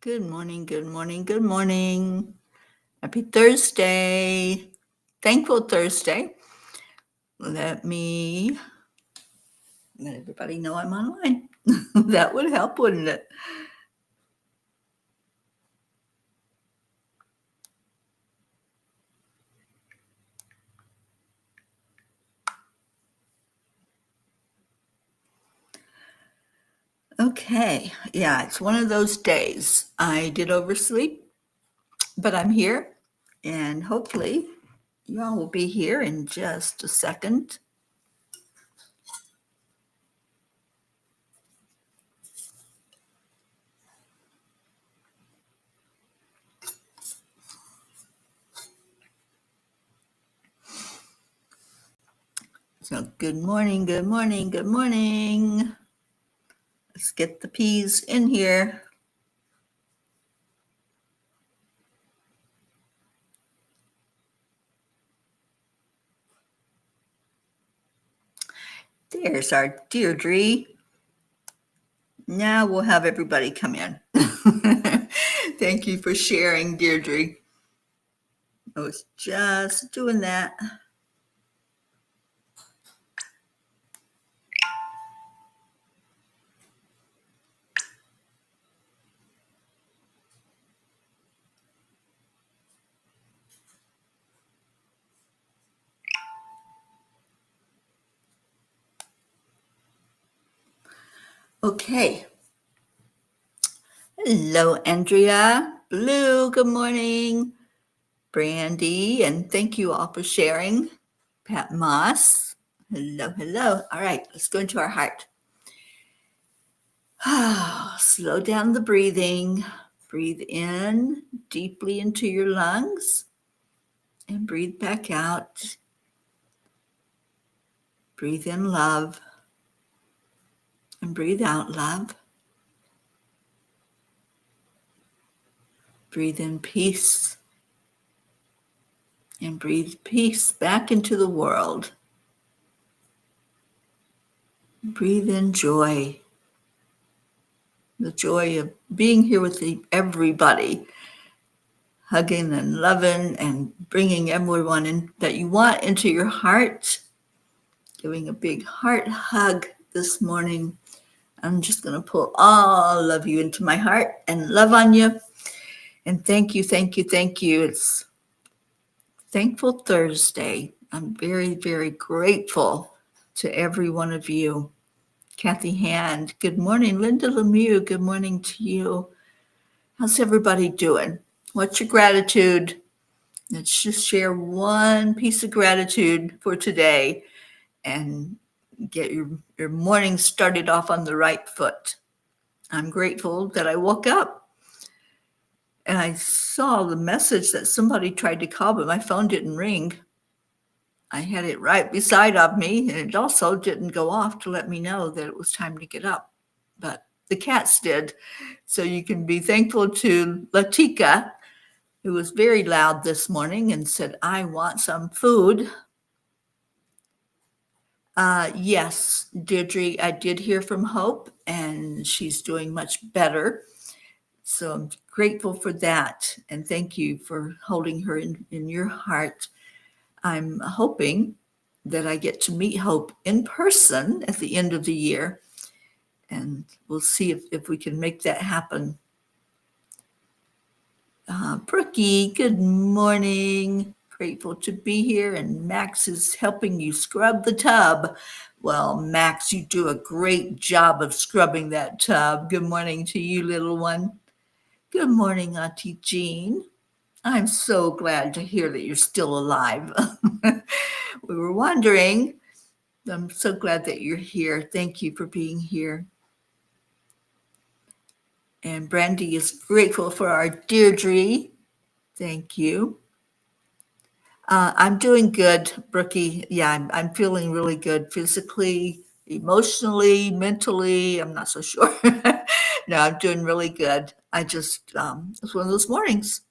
Good morning, good morning, good morning. Happy Thursday. Thankful Thursday. Let me let everybody know I'm online. That would help, wouldn't it? Okay. Yeah, it's one of those days. I did oversleep, but I'm here, and hopefully you all will be here in just a second. So good morning, good morning, good morning. Let's get the peas in here. There's our Deirdre. Now we'll have everybody come in. Thank you for sharing, Deirdre. I was just doing that. Okay. Hello, Andrea. Blue, good morning. Brandy, and thank you all for sharing. Pat Moss. Hello, hello. All right, let's go into our heart. Slow down the breathing. Breathe in deeply into your lungs and breathe back out. Breathe in love and breathe out love. Breathe in peace and breathe peace back into the world. Breathe in joy, the joy of being here with everybody, hugging and loving and bringing everyone in that you want into your heart. Giving a big heart hug this morning. I'm just going to pull all of you into my heart and love on you. And thank you, thank you, thank you. It's Thankful Thursday. I'm very, very grateful to every one of you. Kathy Hand, good morning. Linda Lemieux, good morning to you. How's everybody doing? What's your gratitude? Let's just share one piece of gratitude for today and get your morning started off on the right foot. I'm grateful that I woke up and I saw the message that somebody tried to call, but my phone didn't ring. I had it right beside of me, and it also didn't go off to let me know that it was time to get up. But the cats did. So you can be thankful to Latika, who was very loud this morning and said, I want some food. Yes, Deirdre, I did hear from Hope, and she's doing much better. So I'm grateful for that. And thank you for holding her in your heart. I'm hoping that I get to meet Hope in person at the end of the year. And we'll see if we can make that happen. Brookie, good morning. Grateful to be here. And Max is helping you scrub the tub. Well, Max, you do a great job of scrubbing that tub. Good morning to you, little one. Good morning, Auntie Jean. I'm so glad to hear that you're still alive. We were wondering. I'm so glad that you're here. Thank you for being here. And Brandy is grateful for our Deirdre. Thank you. I'm doing good, Brookie. Yeah, I'm feeling really good physically, emotionally, mentally. I'm not so sure. No, I'm doing really good. I just, it's one of those mornings.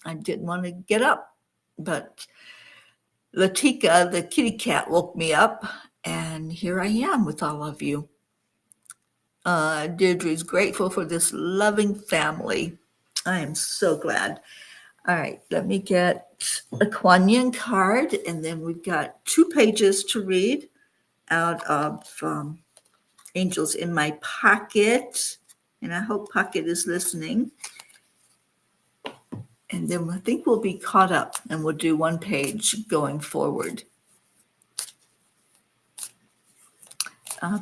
I didn't want to get up, but Latika, the kitty cat, woke me up, and here I am with all of you. Deirdre's grateful for this loving family. I am so glad. All right, let me get a Kuan Yin card, and then we've got 2 pages to read out of Angels in My Pocket. And I hope Pocket is listening. And then I think we'll be caught up and we'll do 1 page going forward.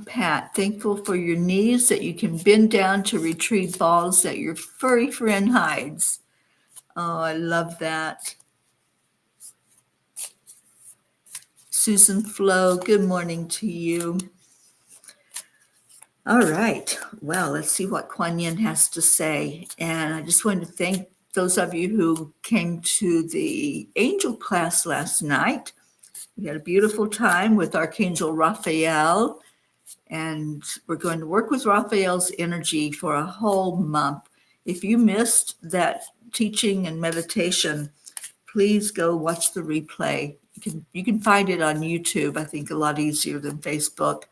Pat, thankful for your knees that you can bend down to retrieve balls that your furry friend hides. Oh, I love that. Susan Flo, good morning to you. All right. Well, let's see what Kuan Yin has to say. And I just wanted to thank those of you who came to the angel class last night. We had a beautiful time with Archangel Raphael, and we're going to work with Raphael's energy for a whole month. If you missed that teaching and meditation, please go watch the replay. You can find it on YouTube, I think a lot easier than Facebook.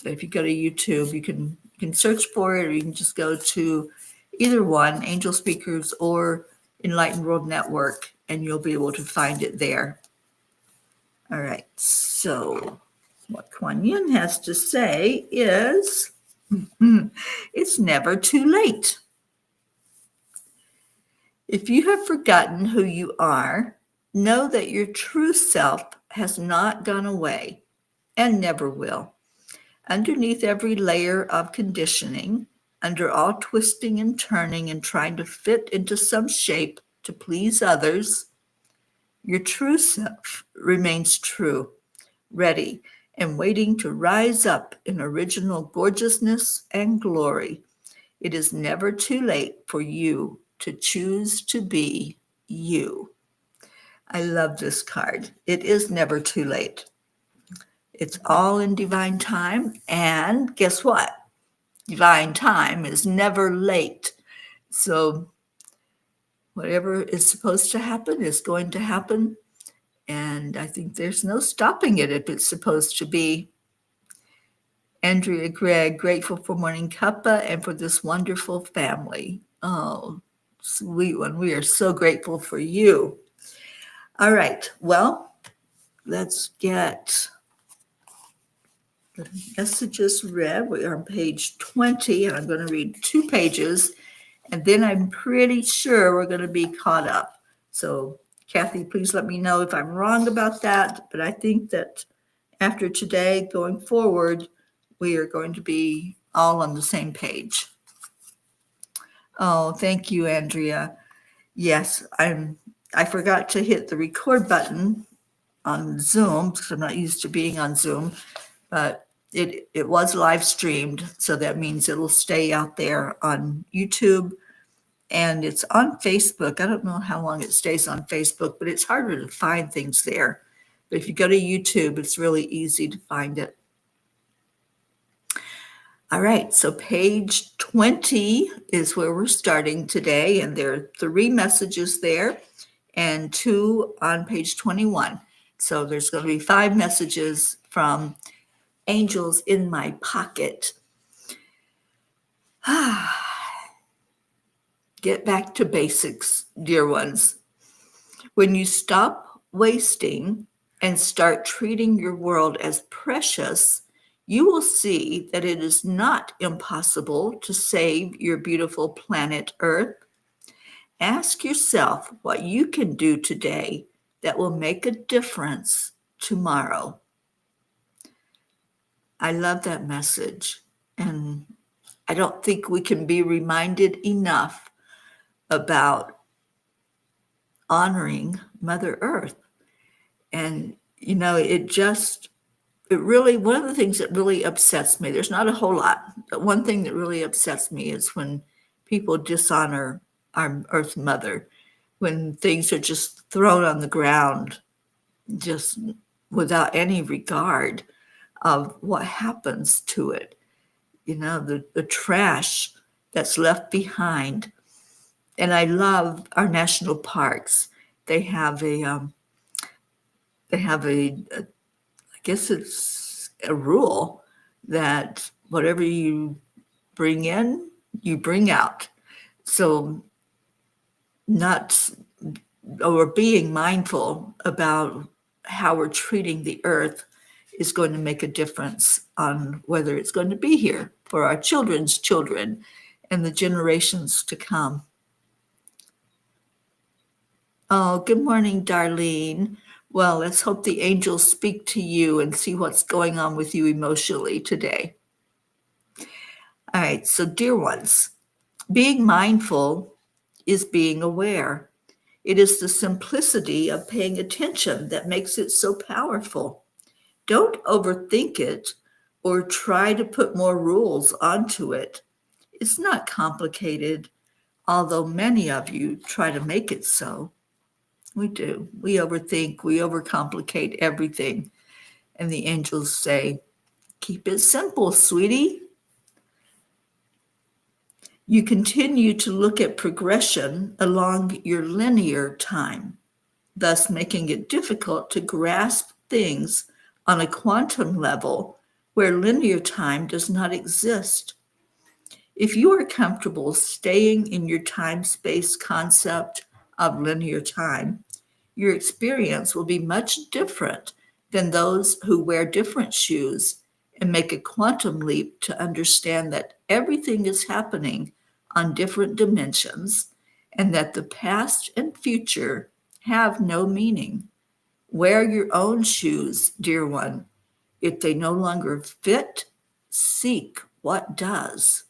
If you go to YouTube, you can search for it, or you can just go to either one, Angel Speakers or Enlightened World Network, and you'll be able to find it there. All right, so what Kuan Yin has to say is, it's never too late. If you have forgotten who you are, know that your true self has not gone away and never will. Underneath every layer of conditioning, under all twisting and turning and trying to fit into some shape to please others, your true self remains true, ready and waiting to rise up in original gorgeousness and glory. It is never too late for you to choose to be you. I love this card. It is never too late. It's all in divine time. And guess what? Divine time is never late. So whatever is supposed to happen is going to happen. And I think there's no stopping it if it's supposed to be. Andrea Gregg, grateful for Morning Cuppa and for this wonderful family. Oh, sweet one. We are so grateful for you. All right. Well, let's get the messages read. We are on page 20, and I'm going to read 2 pages, and then I'm pretty sure we're going to be caught up. So, Kathy, please let me know if I'm wrong about that, but I think that after today, going forward, we are going to be all on the same page. Oh, thank you, Andrea. Yes, I forgot to hit the record button on Zoom because I'm not used to being on Zoom, but it was live streamed, so that means it'll stay out there on YouTube, and it's on Facebook. I don't know how long it stays on Facebook, but it's harder to find things there. But if you go to YouTube, it's really easy to find it. All right, so page 20 is where we're starting today, and there are 3 messages there and 2 on page 21. So there's going to be 5 messages from Angels in My Pocket. Get back to basics, dear ones. When you stop wasting and start treating your world as precious, you will see that it is not impossible to save your beautiful planet Earth. Ask yourself what you can do today that will make a difference tomorrow. I love that message, and I don't think we can be reminded enough about honoring Mother Earth. And, it really, one of the things that really upsets me, there's not a whole lot, but one thing that really upsets me is when people dishonor our Earth Mother, when things are just thrown on the ground, just without any regard of what happens to it. The trash that's left behind. And I love our national parks. They have I guess it's a rule that whatever you bring in, you bring out. So not or being mindful about how we're treating the earth is going to make a difference on whether it's going to be here for our children's children and the generations to come. Oh, good morning, Darlene. Well, let's hope the angels speak to you and see what's going on with you emotionally today. All right, so dear ones, being mindful is being aware. It is the simplicity of paying attention that makes it so powerful. Don't overthink it or try to put more rules onto it. It's not complicated, although many of you try to make it so. We do. We overthink, we overcomplicate everything. And the angels say, keep it simple, sweetie. You continue to look at progression along your linear time, thus making it difficult to grasp things on a quantum level where linear time does not exist. If you are comfortable staying in your time-space concept of linear time, your experience will be much different than those who wear different shoes and make a quantum leap to understand that everything is happening on different dimensions and that the past and future have no meaning. Wear your own shoes, dear one. If they no longer fit, seek what does.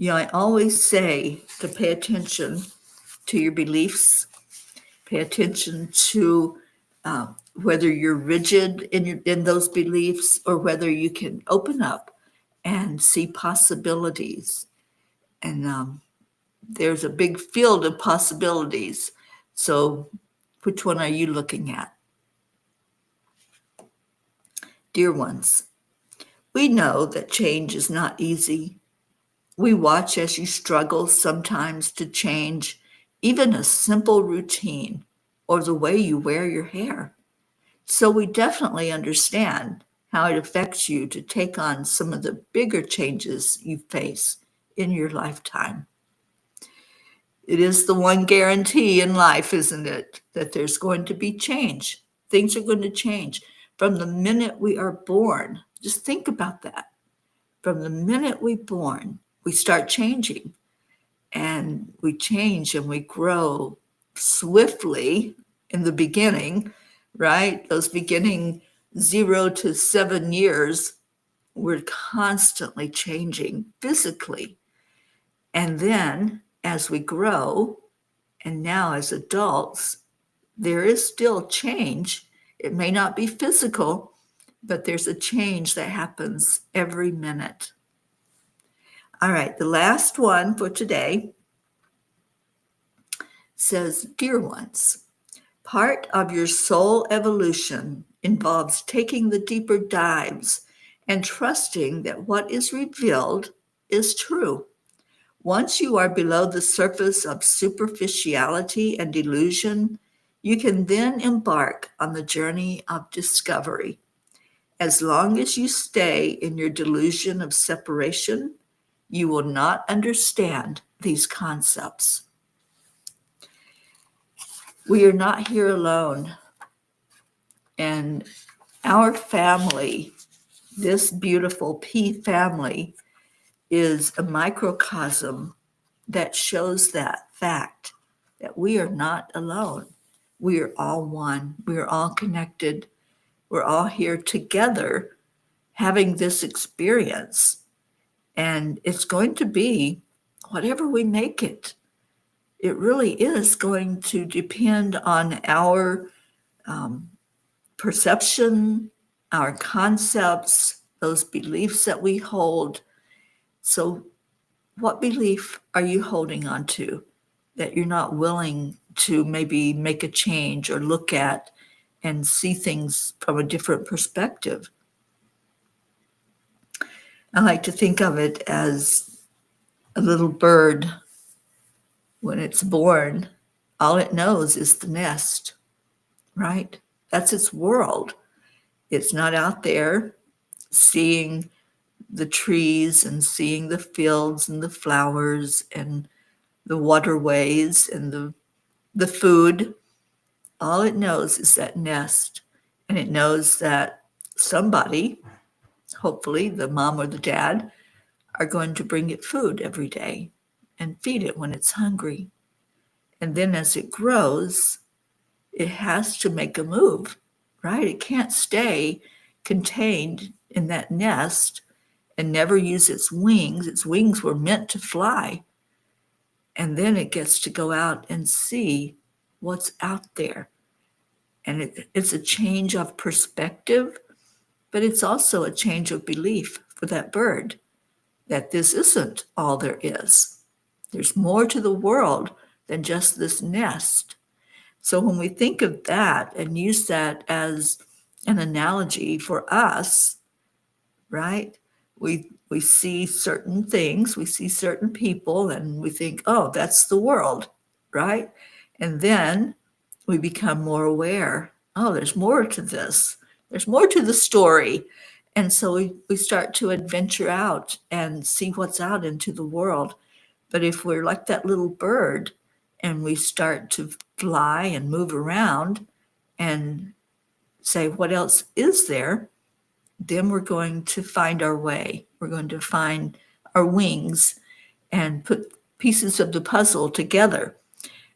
I always say to pay attention to your beliefs, pay attention to whether you're rigid in those beliefs or whether you can open up and see possibilities. And there's a big field of possibilities. So which one are you looking at? Dear ones, we know that change is not easy. We watch as you struggle sometimes to change even a simple routine or the way you wear your hair. So we definitely understand how it affects you to take on some of the bigger changes you face in your lifetime. It is the one guarantee in life, isn't it? That there's going to be change. Things are going to change from the minute we are born. Just think about that. From the minute we're born, we start changing, and we change and we grow swiftly in the beginning, right? Those beginning 0 to 7 years, we're constantly changing physically. And then as we grow, and now as adults, there is still change. It may not be physical, but there's a change that happens every minute. All right, the last one for today says, dear ones, part of your soul evolution involves taking the deeper dives and trusting that what is revealed is true. Once you are below the surface of superficiality and delusion, you can then embark on the journey of discovery. As long as you stay in your delusion of separation, you will not understand these concepts. We are not here alone. And our family, this beautiful P family, is a microcosm that shows that fact that we are not alone. We are all one. We are all connected. We're all here together having this experience. And it's going to be whatever we make it. It really is going to depend on our perception, our concepts, those beliefs that we hold. So what belief are you holding on to that you're not willing to maybe make a change or look at and see things from a different perspective? I like to think of it as a little bird. When it's born, all it knows is the nest, right? That's its world. It's not out there seeing the trees and seeing the fields and the flowers and the waterways and the food. All it knows is that nest. And it knows that somebody, hopefully the mom or the dad, are going to bring it food every day and feed it when it's hungry. And then as it grows, it has to make a move, right? It can't stay contained in that nest and never use its wings. Its wings were meant to fly. And then it gets to go out and see what's out there. And it's a change of perspective, but it's also a change of belief for that bird that this isn't all there is. There's more to the world than just this nest. So when we think of that and use that as an analogy for us, right? We see certain things, we see certain people, and we think, oh, that's the world, right? And then we become more aware. Oh, there's more to this. There's more to the story. And so we start to adventure out and see what's out into the world. But if we're like that little bird and we start to fly and move around and say, what else is there? Then we're going to find our way. We're going to find our wings and put pieces of the puzzle together.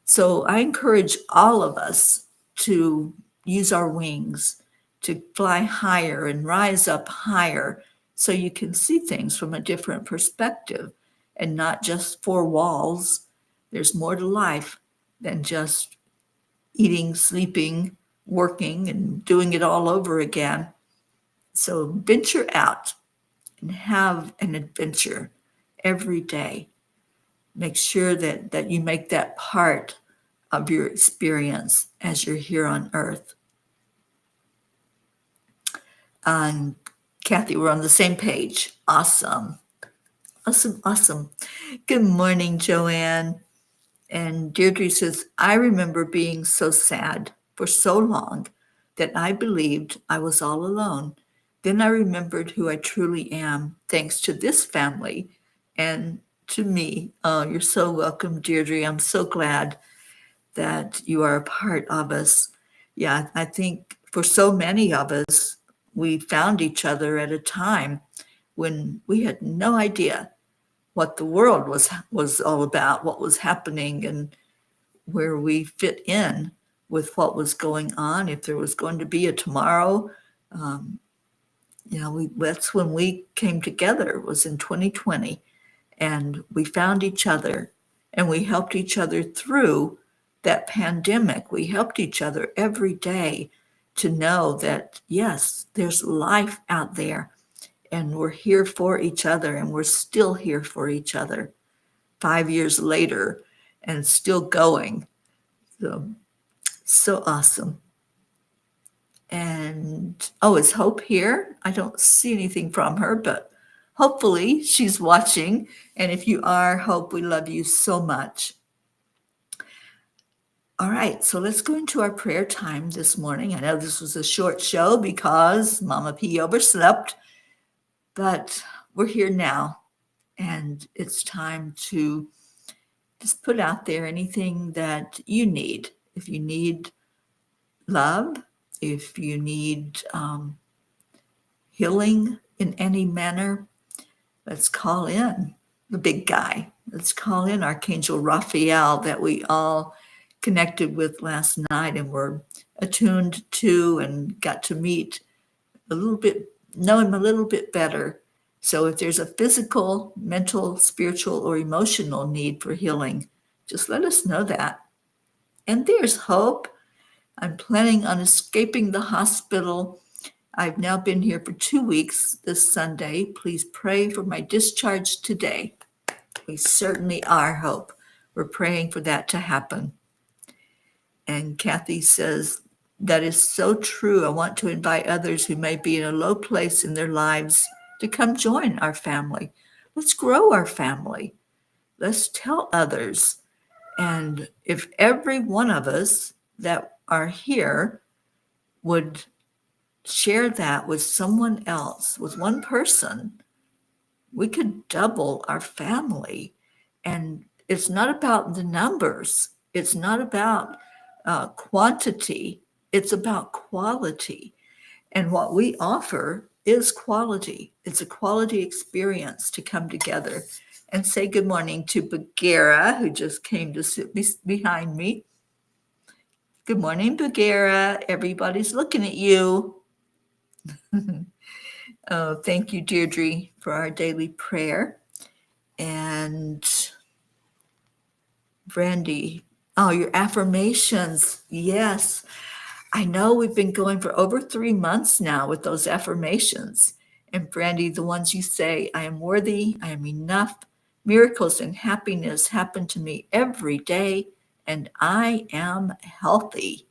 So I encourage all of us to use our wings to fly higher and rise up higher so you can see things from a different perspective and not just four walls. There's more to life than just eating, sleeping, working, and doing it all over again. So venture out and have an adventure every day. Make sure that you make that part of your experience as you're here on earth. Kathy, we're on the same page. Awesome. Awesome, awesome. Good morning, Joanne. And Deirdre says, I remember being so sad for so long that I believed I was all alone. Then I remembered who I truly am, thanks to this family and to me. Oh, you're so welcome, Deirdre. I'm so glad that you are a part of us. Yeah, I think for so many of us, we found each other at a time when we had no idea what the world was all about, what was happening, and where we fit in with what was going on, if there was going to be a tomorrow. That's when we came together. It was in 2020, and we found each other, and we helped each other through that pandemic. We helped each other every day to know that, yes, there's life out there, and we're here for each other, and we're still here for each other 5 years later and still going. So awesome. And is Hope here? I don't see anything from her, but hopefully she's watching. And if you are, Hope, we love you so much. All right, so let's go into our prayer time this morning. I know this was a short show because Mama P overslept, but we're here now, and it's time to just put out there anything that you need. If you need love, if you need healing in any manner, let's call in the big guy. Let's call in Archangel Raphael that we all connected with last night and were attuned to and got to meet a little bit, know him a little bit better. So if there's a physical, mental, spiritual, or emotional need for healing, just let us know that. And there's Hope. I'm planning on escaping the hospital. I've now been here for 2 weeks this Sunday. Please pray for my discharge today. We certainly are, Hope. We're praying for that to happen. And Kathy says, that is so true. I want to invite others who may be in a low place in their lives to come join our family. Let's grow our family. Let's tell others. And if every one of us that are here would share that with someone else, with one person, We could double our family. And it's not about the numbers. It's not about quantity. It's about quality. And what we offer is quality. It's a quality experience to come together and say good morning to Bagheera, who just came to sit behind me. Good morning, Bagheera. Everybody's looking at you. Oh, thank you, Deirdre, for our daily prayer. And Brandy, oh, your affirmations. Yes. I know we've been going for over 3 months now with those affirmations. And Brandy, the ones you say, I am worthy, I am enough, miracles and happiness happen to me every day, and I am healthy.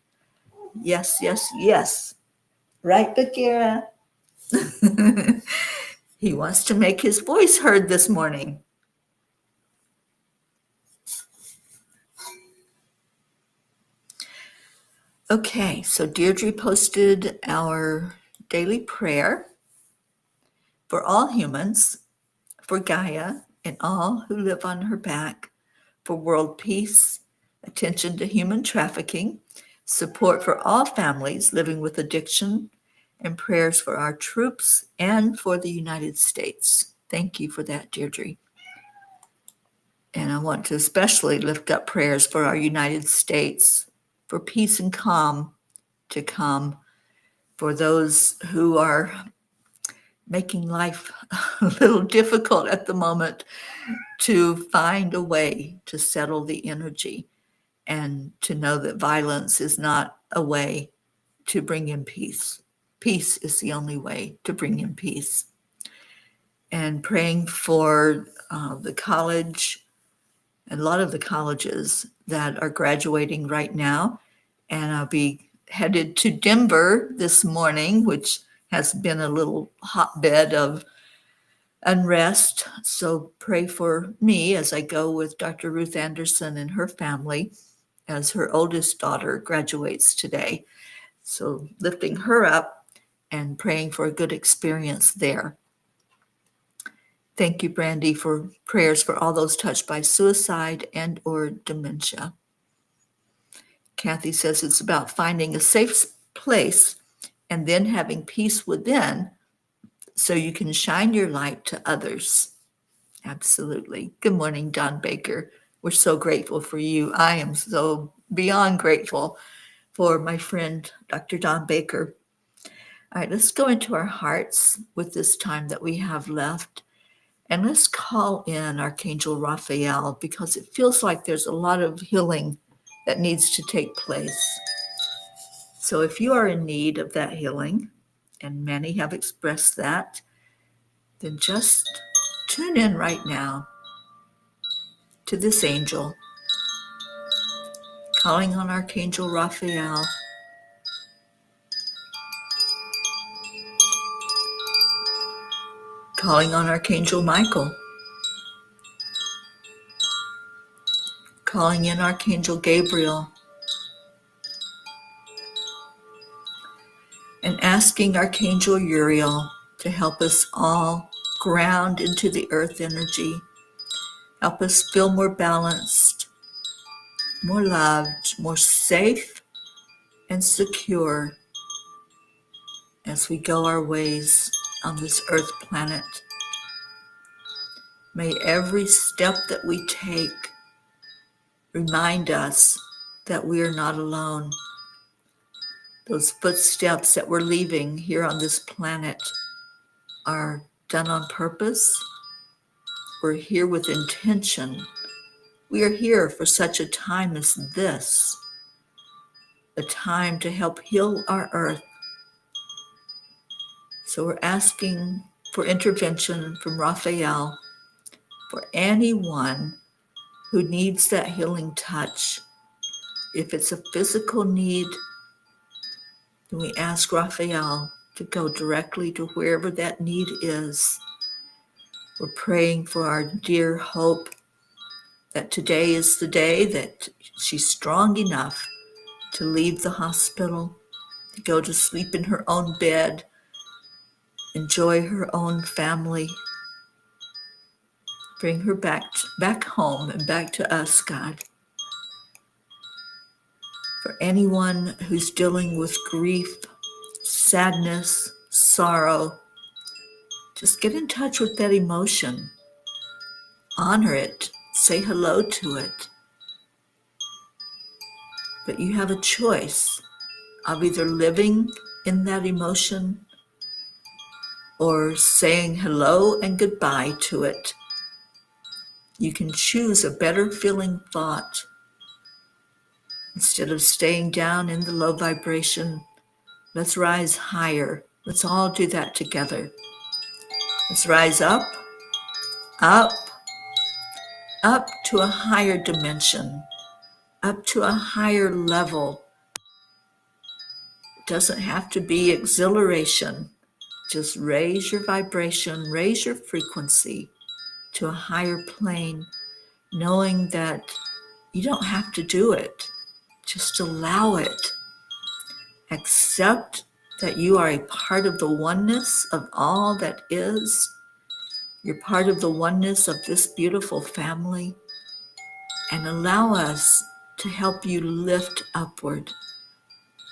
Yes, yes, yes. Right, Bagheera? He wants to make his voice heard this morning. Okay, so Deirdre posted our daily prayer for all humans, for Gaia and all who live on her back, for world peace, attention to human trafficking, support for all families living with addiction, and prayers for our troops and for the United States. Thank you for that, Deirdre. And I want to especially lift up prayers for our United States, for peace and calm to come, for those who are making life a little difficult at the moment, to find a way to settle the energy and to know that violence is not a way to bring in peace. Peace is the only way to bring in peace. And praying for the college, and a lot of the colleges that are graduating right now. And I'll be headed to Denver this morning, which has been a little hotbed of unrest. So pray for me as I go with Dr. Ruth Anderson and her family as her oldest daughter graduates today. So lifting her up and praying for a good experience there. Thank you, Brandy, for prayers for all those touched by suicide and or dementia. Kathy says it's about finding a safe place and then having peace within so you can shine your light to others. Absolutely. Good morning, Don Baker. We're so grateful for you. I am so beyond grateful for my friend, Dr. Don Baker. All right, let's go into our hearts with this time that we have left. And let's call in Archangel Raphael because it feels like there's a lot of healing that needs to take place. So if you are in need of that healing, and many have expressed that, then just tune in right now to this angel, calling on Archangel Raphael, calling on Archangel Michael, calling in Archangel Gabriel, and asking Archangel Uriel to help us all ground into the earth energy, help us feel more balanced, more loved, more safe and secure as we go our ways on this earth planet. May every step that we take remind us that we are not alone. Those footsteps that we're leaving here on this planet are done on purpose. We're here with intention. We are here for such a time as this, a time to help heal our earth. So we're asking for intervention from Raphael for anyone who needs that healing touch. If it's a physical need, then we ask Raphael to go directly to wherever that need is. We're praying for our dear Hope that today is the day that she's strong enough to leave the hospital, to go to sleep in her own bed, enjoy her own family, Bring her back home and back to us, God. For anyone who's dealing with grief, sadness, sorrow, just get in touch with that emotion. Honor it. Say hello to it. But you have a choice of either living in that emotion or saying hello and goodbye to it. You can choose a better feeling thought. Instead of staying down in the low vibration, let's rise higher. Let's all do that together. Let's rise up, up, up to a higher dimension, up to a higher level. It doesn't have to be exhilaration. Just raise your vibration, raise your frequency to a higher plane, knowing that you don't have to do it. Just allow it. Accept that you are a part of the oneness of all that is. You're part of the oneness of this beautiful family. And allow us to help you lift upward.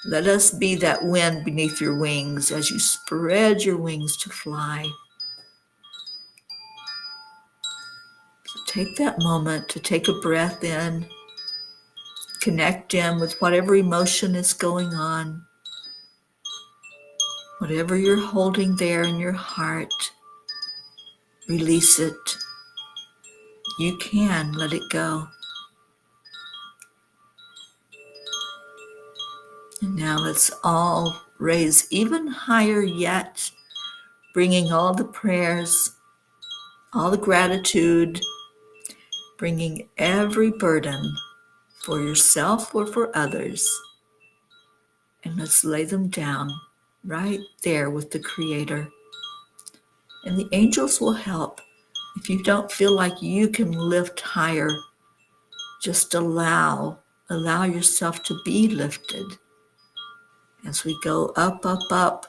Let us be that wind beneath your wings as you spread your wings to fly. So take that moment to take a breath in, connect in with whatever emotion is going on, whatever you're holding there in your heart, release it. You can let it go. And now let's all raise even higher yet, bringing all the prayers, all the gratitude, bringing every burden for yourself or for others. And let's lay them down right there with the Creator. And the angels will help. If you don't feel like you can lift higher, just allow yourself to be lifted as we go up, up, up.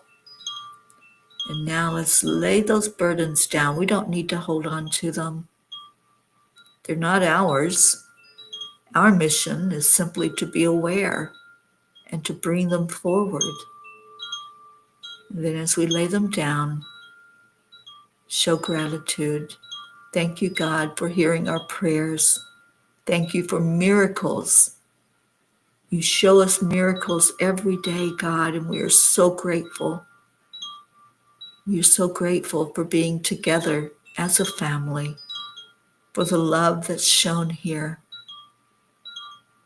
And now let's lay those burdens down. We don't need to hold on to them. They're not ours. Our mission is simply to be aware and to bring them forward. And then as we lay them down, show gratitude. Thank you, God, for hearing our prayers. Thank you for miracles. You show us miracles every day, God, and we are so grateful. We are so grateful for being together as a family, for the love that's shown here.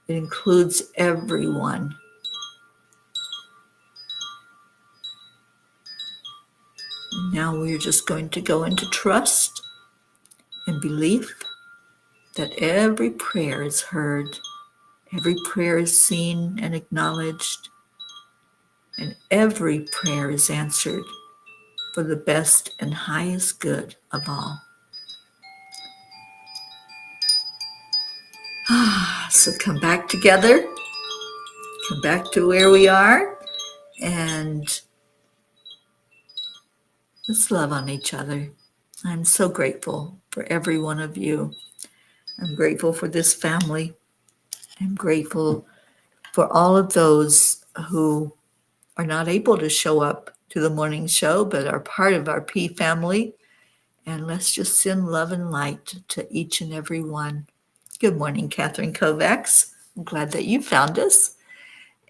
It includes everyone. And now we are just going to go into trust and belief that every prayer is heard, every prayer is seen and acknowledged, and every prayer is answered for the best and highest good of all. So come back together, come back to where we are, and let's love on each other. I'm so grateful for every one of you. I'm grateful for this family. I'm grateful for all of those who are not able to show up to the morning show, but are part of our P family. And let's just send love and light to each and every one. Good morning, Catherine Kovacs. I'm glad that you found us.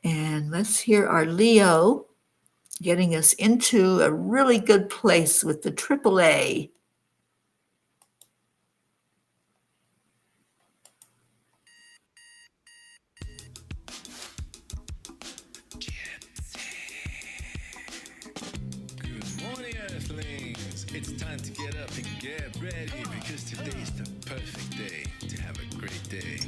And let's hear our Leo getting us into a really good place with the AAA. Good morning, Earthlings. It's time to get up and get ready because today's the perfect day to have a great day.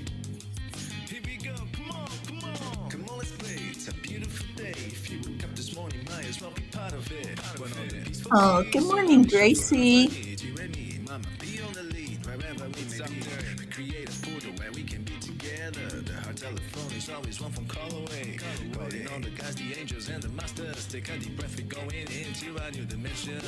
Here we go, come on, come on. Come on, let's play. It's a beautiful day. If you woke up this morning, might as well be part of it. Oh, good morning, Gracie. You and me, mama, be on the lead wherever we may be. We create a portal where we can be together. together. The hard telephone is always one phone call away. Calling on the guys, the angels, and the masters. Take a deep breath, we're going into a new dimension.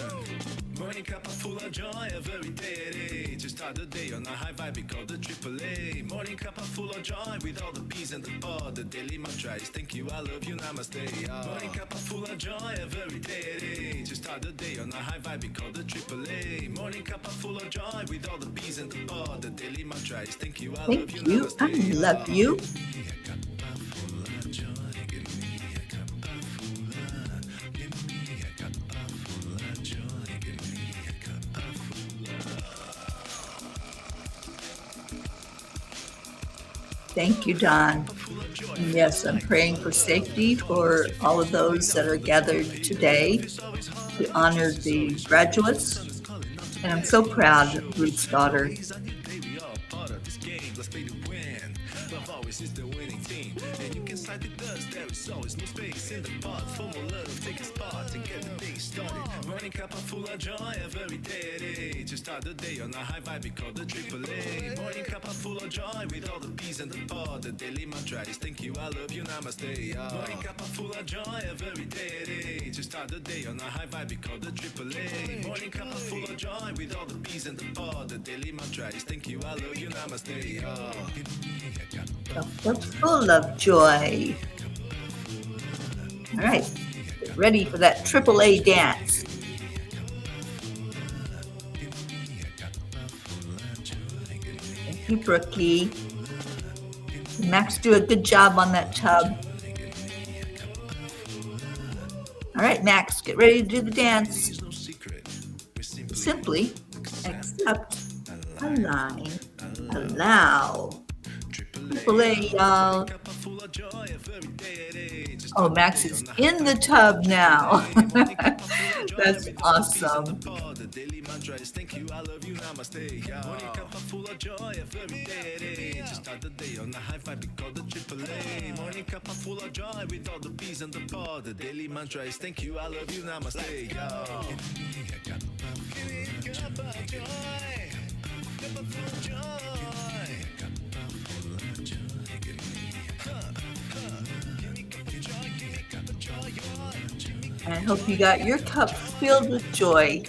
Morning cup full of joy, every day. To start the day on a high vibe, we call the AAA. Morning cup full of joy, with all the peas and the pod. The daily mantra is thank you, I love you, namaste. Morning cup full of joy, every day. To start the day on a high vibe, we call the AAA. Morning cup full of joy, with all the peas and the pod. The daily mantra is thank you, I love you, Thank you. I namaste. love you. Thank you, Don. And yes, I'm praying for safety for all of those that are gathered today to honor the graduates. And I'm so proud of Ruth's daughter. Love always is the winning team, and you can side with us. There is always no space in the pot. Full of love, take a spot and get the day started. Morning cup full of joy every day. To start the day on a high vibe, we call the AAA. Morning cup full of joy with all the peas and the pod. The daily mantra is thank you, I love you, namaste. Morning cup full of joy every day. To start the day on a high vibe, we call the AAA. Morning cup full of joy with all the peas and the pod. The daily mantra is thank you, I love you, namaste. Cup full of joy. All right, get ready for that AAA dance. Thank you, Brookie. Max, do a good job on that tub. All right, Max, get ready to do the dance. Simply accept, align, allow. AAA, y'all. Oh, Max is in the tub now. That's awesome. The daily mantra is thank you, I love you, namaste. Morning cup full of joy every day. To start the day on a high vibe, we call the AAA. Morning cup full of joy with all the peas and the pod. The daily mantra is thank you, I love you, namaste. Give me a cup of joy. Cup of full of joy. Cup of joy. Give me a cup of joy. I hope you got your cup filled with joy.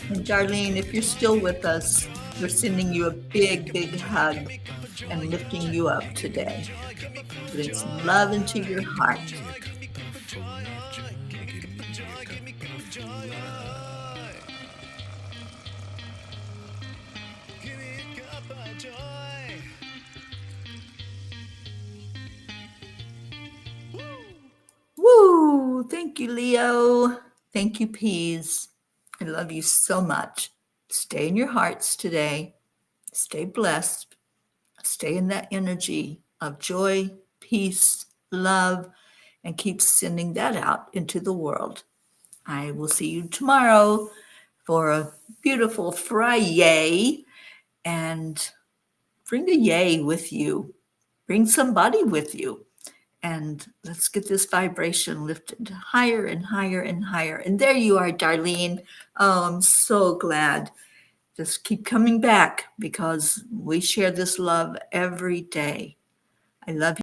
And Darlene, if you're still with us, we're sending you a big, big hug and lifting you up today. Putting some love into your heart. Woo! Thank you, Leo. Thank you, Peas. I love you so much. Stay in your hearts today. Stay blessed. Stay in that energy of joy, peace, love, and keep sending that out into the world. I will see you tomorrow for a beautiful Friday. And bring the yay with you. Bring somebody with you. And let's get this vibration lifted higher and higher and higher. And there you are, Darlene. Oh, I'm so glad. Just keep coming back because we share this love every day. I love you.